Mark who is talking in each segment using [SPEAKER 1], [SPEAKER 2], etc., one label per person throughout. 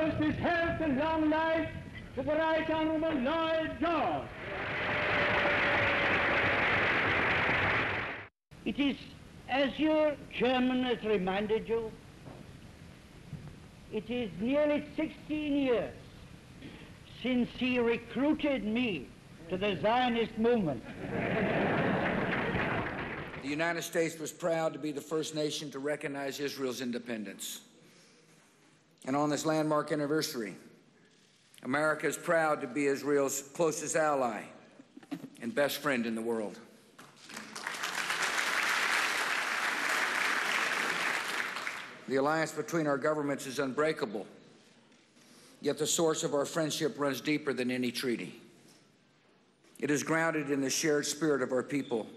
[SPEAKER 1] toast his health and long life to the Right Honourable Lloyd George. It is, as your chairman has reminded you, it is nearly 16 years since he recruited me to the Zionist movement.
[SPEAKER 2] The United States was proud to be the first nation to recognize Israel's independence. And on this landmark anniversary, America is proud to be Israel's closest ally and best friend in the world. The alliance between our governments is unbreakable, yet the source of our friendship runs deeper than any treaty. It is grounded in the shared spirit of our people,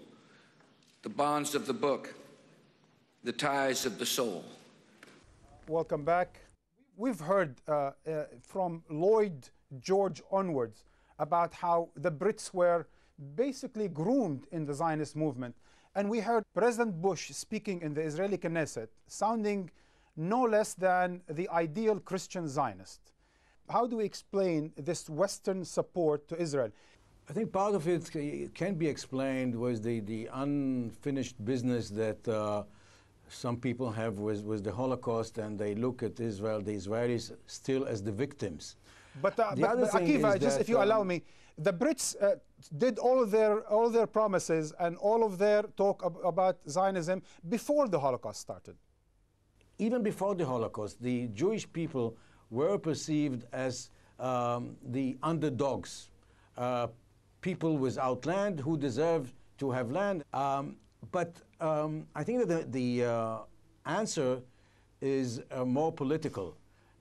[SPEAKER 2] the bonds of the book, the ties of the soul.
[SPEAKER 3] Welcome back. We've heard from Lloyd George onwards about how the Brits were basically groomed in the Zionist movement. And we heard President Bush speaking in the Israeli Knesset, sounding no less than the ideal Christian Zionist. How do we explain this Western support to Israel?
[SPEAKER 4] I think part of it can be explained with the unfinished business that some people have with the Holocaust, and they look at Israel, the Israelis, still as the victims.
[SPEAKER 3] But AKIVA, just if you allow me, the Brits did all of their promises and all of their talk about Zionism before the Holocaust started.
[SPEAKER 4] Even before the Holocaust, the Jewish people were perceived as the underdogs, people without land who deserved to have land. But I think that the answer is more political.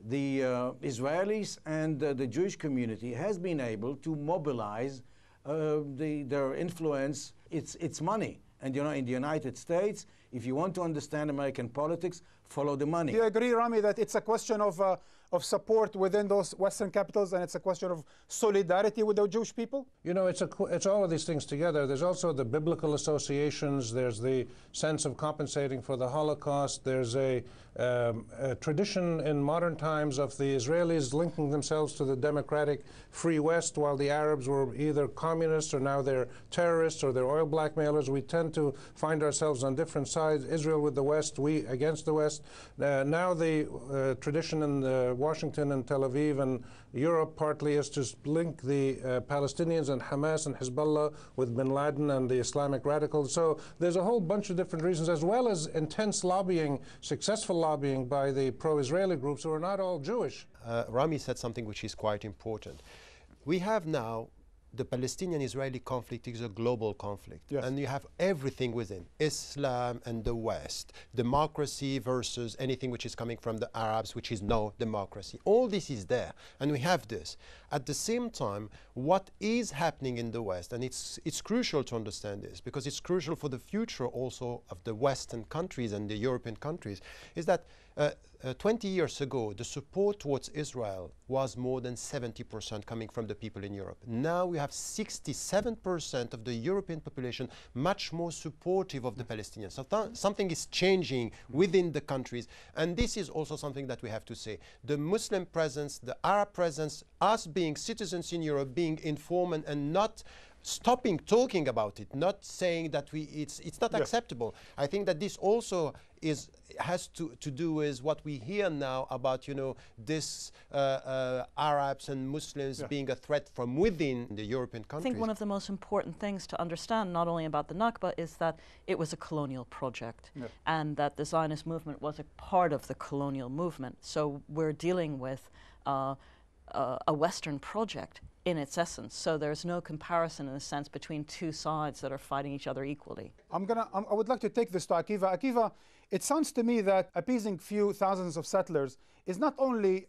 [SPEAKER 4] The Israelis and the Jewish community has been able to mobilize their influence, its money. And you know, in the United States, if you want to understand American politics, follow the money.
[SPEAKER 3] Do you agree, Rami, that it's a question of support within those Western capitals, and it's a question of solidarity with the Jewish people?
[SPEAKER 5] You know, it's all of these things together. There's also the biblical associations. There's the sense of compensating for the Holocaust. There's a tradition in modern times of the Israelis linking themselves to the democratic free West, while the Arabs were either communists or now they're terrorists or they're oil blackmailers. We tend to find ourselves on different sides, Israel with the West, we against the West. Now the tradition in Washington and Tel Aviv and Europe partly is to link the Palestinians and Hamas and Hezbollah with bin Laden and the Islamic radicals. So there's a whole bunch of different reasons, as well as intense lobbying, successful lobbying by the pro-Israeli groups who are not all Jewish.
[SPEAKER 6] Rami said something which is quite important. We have now the Palestinian-Israeli conflict is a global conflict. Yes. And you have everything within, Islam and the West, democracy versus anything which is coming from the Arabs, which is no democracy. All this is there, and we have this. At the same time, what is happening in the West, and it's crucial to understand this, because it's crucial for the future also of the Western countries and the European countries, is that 20 years ago, the support towards Israel was more than 70% coming from the people in Europe. Now we have 67% of the European population much more supportive of the Palestinians. So something is changing within the countries, and this is also something that we have to say. The Muslim presence, the Arab presence, us being citizens in Europe, being informed and not stopping talking about it, not saying that it's not acceptable. I think that this also has to do with what we hear now about, you know, this Arabs and Muslims being a threat from within the European countries.
[SPEAKER 7] I think one of the most important things to understand, not only about the Nakba, is that it was a colonial project, and that the Zionist movement was a part of the colonial movement. So we're dealing with a Western project in its essence. So there's no comparison in a sense between two sides that are fighting each other equally. I
[SPEAKER 3] would like to take this to AKIVA. AKIVA, it sounds to me that appeasing few thousands of settlers is not only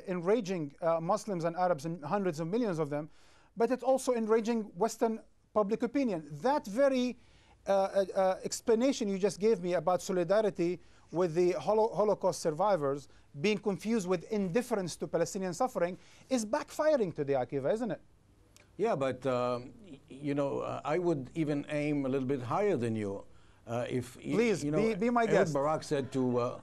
[SPEAKER 3] enraging Muslims and Arabs, and hundreds of millions of them, but it's also enraging Western public opinion. That very explanation you just gave me about solidarity with the Holocaust survivors being confused with indifference to Palestinian suffering is backfiring to the AKIVA, isn't it?
[SPEAKER 4] Yeah, but you know, I would even aim a little bit higher than you.
[SPEAKER 3] Please, you know, be my guest.
[SPEAKER 4] Barak said to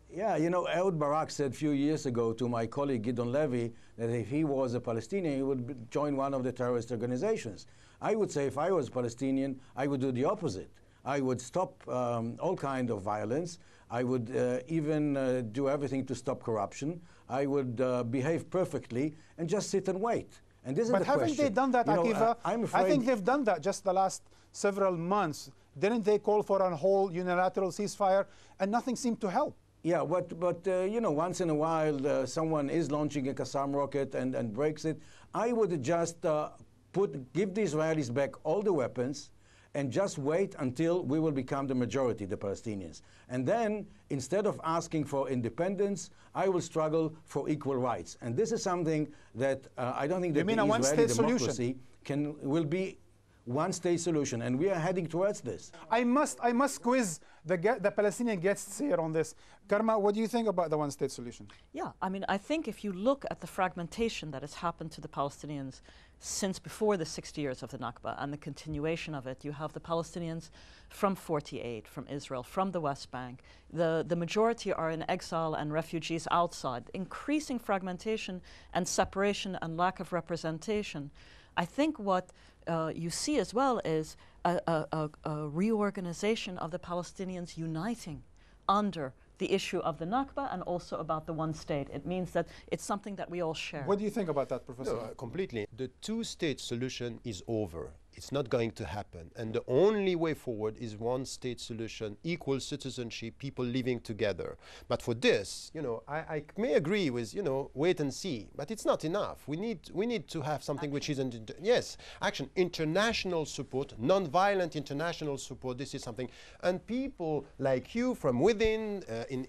[SPEAKER 4] Yeah, you know, Ehud Barak said a few years ago to my colleague Gideon Levy that if he was a Palestinian, he would join one of the terrorist organizations. I would say if I was Palestinian, I would do the opposite. I would stop all kind of violence. I would even do everything to stop corruption. I would behave perfectly and just sit and wait. And this is the question.
[SPEAKER 3] But haven't they done that, AKIVA?
[SPEAKER 4] I'm afraid
[SPEAKER 3] I think they've done that just the last several months. Didn't they call for a whole unilateral ceasefire? And nothing seemed to help.
[SPEAKER 4] Yeah, but you know, once in a while, someone is launching a Qassam rocket and breaks it. I would just give the Israelis back all the weapons and just wait until we will become the majority, the Palestinians. And then, instead of asking for independence, I will struggle for equal rights. And this is something that I don't think that the Israeli democracy will be one-state solution, and we are heading towards this.
[SPEAKER 3] I must quiz the Palestinian guests here on this. Karma, what do you think about the one-state solution?
[SPEAKER 7] Yeah, I mean, I think if you look at the fragmentation that has happened to the Palestinians since before the 60 years of the Nakba and the continuation of it, you have the Palestinians from 48, from Israel, from the West Bank. The majority are in exile and refugees outside. Increasing fragmentation and separation and lack of representation. I think what you see as well is a reorganization of the Palestinians uniting under the issue of the Nakba and also about the one state. It means that it's something that we all share.
[SPEAKER 3] What do you think about that, Professor?
[SPEAKER 6] No, completely. The two-state solution is over. It's not going to happen. And the only way forward is one-state solution, equal citizenship, people living together. But for this, you know, I may agree with, you know, wait and see, but it's not enough. We need to have something which isn't, yes, action, international support, non-violent international support. This is something, and people like you from within, in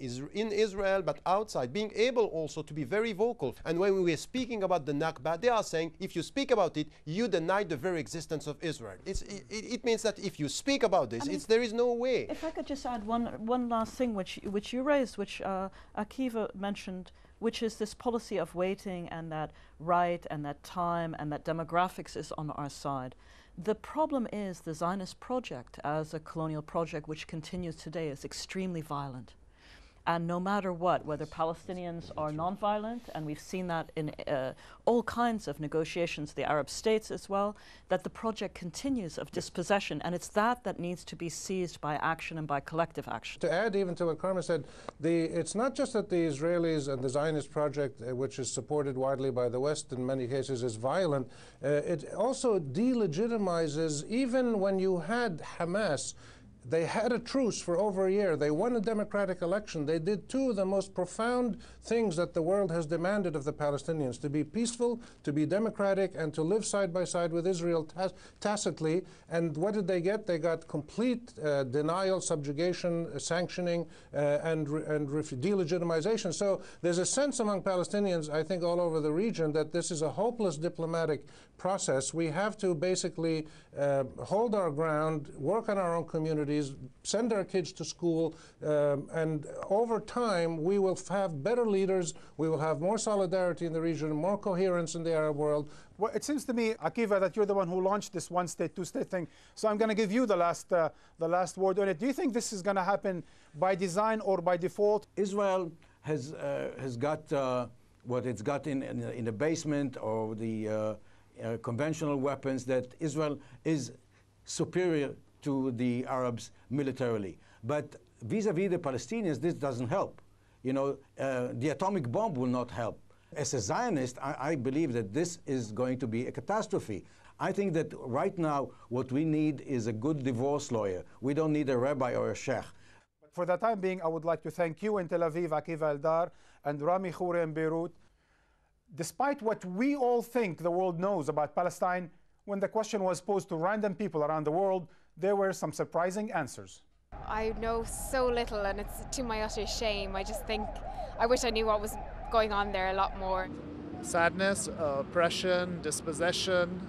[SPEAKER 6] Israel, but outside, being able also to be very vocal. And when we are speaking about the Nakba, they are saying, if you speak about it, you deny the very existence of Israel. It means that if you speak about this, there is no way.
[SPEAKER 7] If I could just add one last thing which you raised, which AKIVA mentioned, which is this policy of waiting and that right and that time and that demographics is on our side. The problem is the Zionist project as a colonial project which continues today is extremely violent. And no matter what, whether Palestinians are nonviolent, and we've seen that in all kinds of negotiations, the Arab states as well, that the project continues of dispossession, and it's that needs to be seized by action and by collective action.
[SPEAKER 5] To add even to what Karma said, it's not just that the Israelis and the Zionist project, which is supported widely by the West in many cases, is violent, it also delegitimizes, even when you had Hamas, they had a truce for over a year. They won a democratic election. They did two of the most profound things that the world has demanded of the Palestinians, to be peaceful, to be democratic, and to live side by side with Israel tacitly. And what did they get? They got complete denial, subjugation, sanctioning, and delegitimization. So there's a sense among Palestinians, I think all over the region, that this is a hopeless diplomatic process. We have to basically hold our ground, work on our own communities, send our kids to school, and over time we will have better leaders, we will have more solidarity in the region, more coherence in the Arab world.
[SPEAKER 3] Well, it seems to me, AKIVA, that you're the one who launched this one-state, two-state thing. So I'm going to give you the last word on it. Do you think this is going to happen by design or by default?
[SPEAKER 4] Israel has got what it's got in the basement, or the conventional weapons, that Israel is superior to the Arabs militarily. But vis-a-vis the Palestinians, this doesn't help. You know, the atomic bomb will not help. As a Zionist, I believe that this is going to be a catastrophe. I think that right now what we need is a good divorce lawyer. We don't need a rabbi or a sheikh.
[SPEAKER 3] For the time being, I would like to thank you in Tel Aviv, AKIVA ELDAR, and Rami Khouri in Beirut. Despite what we all think the world knows about Palestine, when the question was posed to random people around the world, there were some surprising answers.
[SPEAKER 8] I know so little, and it's to my utter shame. I just think I wish I knew what was going on there a lot more.
[SPEAKER 9] Sadness, oppression, dispossession,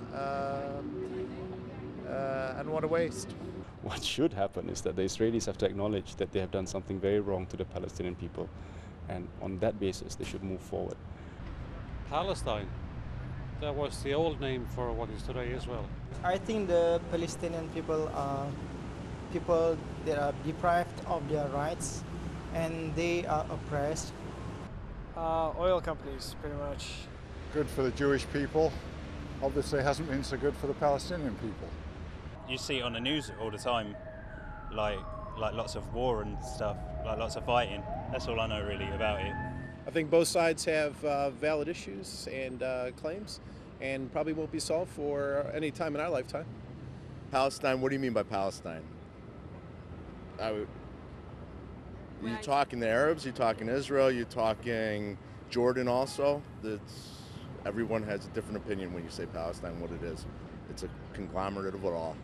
[SPEAKER 9] and what a waste.
[SPEAKER 10] What should happen is that the Israelis have to acknowledge that they have done something very wrong to the Palestinian people, and on that basis they should move forward.
[SPEAKER 11] Palestine, that was the old name for what is today Israel.
[SPEAKER 12] I think the Palestinian people are people that are deprived of their rights, and they are oppressed.
[SPEAKER 13] Oil companies, pretty much.
[SPEAKER 14] Good for the Jewish people. Obviously hasn't been so good for the Palestinian people.
[SPEAKER 15] You see it on the news all the time, like lots of war and stuff, like lots of fighting. That's all I know really about it.
[SPEAKER 16] I think both sides have valid issues and claims, and probably won't be solved for any time in our lifetime.
[SPEAKER 17] Palestine, what do you mean by Palestine? You talking the Arabs, you talking Israel, you talking Jordan also? Everyone has a different opinion when you say Palestine, what it is. It's a conglomerate of it all.